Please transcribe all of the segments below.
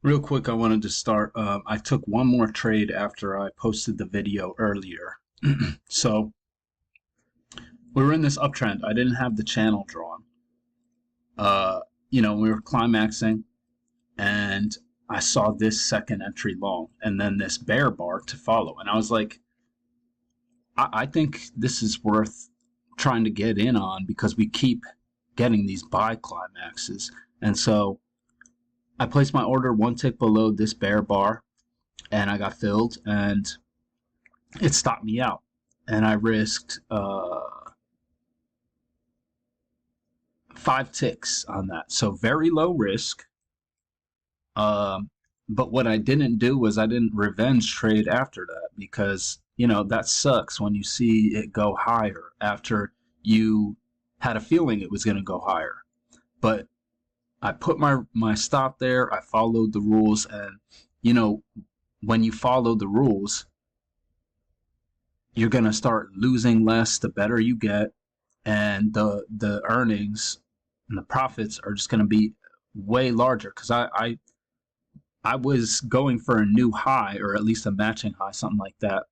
Real quick, I wanted to start. I took one more trade after I posted the video earlier. So we were in this uptrend. I didn't have the channel drawn. Uh, we were climaxing, and I saw this second entry long, and then this bear bar to follow. And I was like, I think this is worth trying to get in on because we keep getting these buy climaxes. And so I placed my order one tick below this bear bar, and I got filled, and it stopped me out. And I risked 5 ticks on that. So very low risk. But what I didn't do was I didn't revenge trade after that because, that sucks when you see it go higher after you had a feeling it was going to go higher. But I put my stop there. I followed the rules, and when you follow the rules, you're gonna start losing less the better you get, and the earnings and the profits are just gonna be way larger. Because I was going for a new high, or at least a matching high, something like that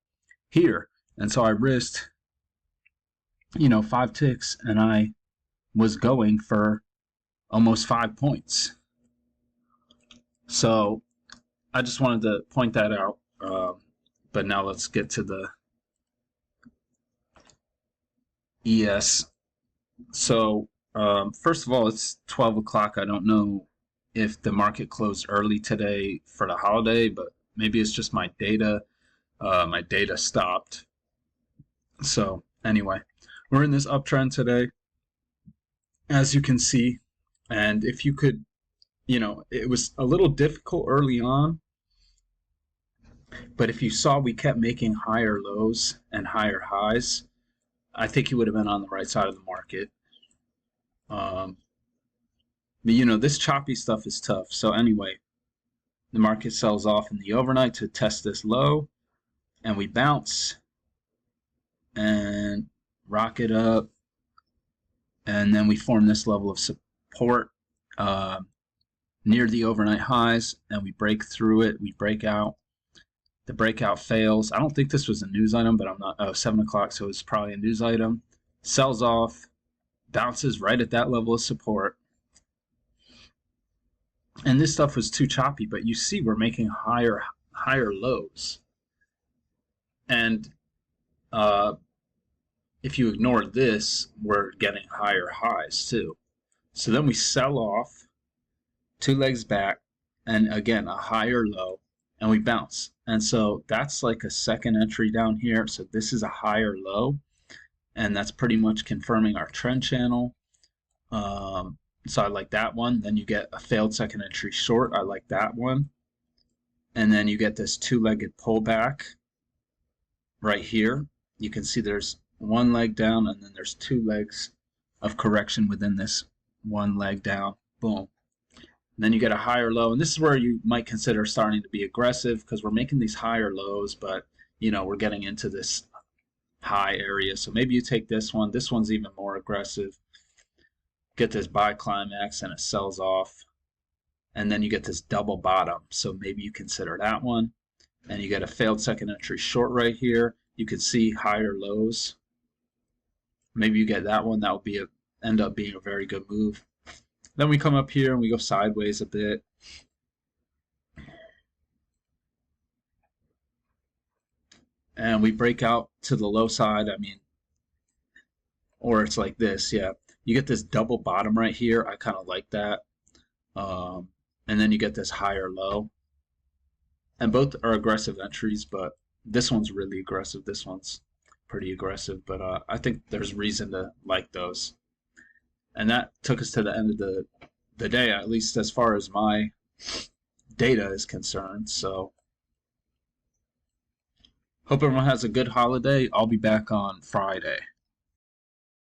here, and so I risked 5 ticks, and I was going for almost 5 points. So I just wanted to point that out. But now let's get to the ES. So first of all, it's 12 o'clock. I don't know if the market closed early today for the holiday, but maybe it's just my data. My data stopped. So anyway, we're in this uptrend today, as you can see. And if you could, it was a little difficult early on, but if you saw we kept making higher lows and higher highs, I think you would have been on the right side of the market. But this choppy stuff is tough. So anyway, the market sells off in the overnight to test this low, and we bounce and rocket up, and then we form this level of support near the overnight highs, and we break through it. We break out. The breakout fails. I don't think this was a news item, but I'm not. 7 o'clock, so it's probably a news item. Sells off, bounces right at that level of support. And this stuff was too choppy, but you see we're making higher lows. And if you ignore this, we're getting higher highs too. So then we sell off, 2 legs back, and again, a higher low, and we bounce. And so that's like a second entry down here. So this is a higher low, and that's pretty much confirming our trend channel. So I like that one. Then you get a failed second entry short. I like that one. And then you get this 2-legged pullback right here. You can see there's 1 leg down, and then there's 2 legs of correction within this 1 leg down. Boom. And then you get a higher low, and this is where you might consider starting to be aggressive because we're making these higher lows, but we're getting into this high area. So maybe you take this one. This one's even more aggressive. Get this buy climax, and it sells off, and then you get this double bottom. So maybe you consider that one, and you get a failed second entry short right here. You could see higher lows. Maybe you get that one. That would end up being a very good move. Then we come up here and we go sideways a bit. And we break out to the low side. Or it's like this, yeah. You get this double bottom right here. I kind of like that. And then you get this higher low. And both are aggressive entries, but this one's really aggressive. This one's pretty aggressive, but I think there's reason to like those. And that took us to the end of the day, at least as far as my data is concerned. So hope everyone has a good holiday. I'll be back on Friday.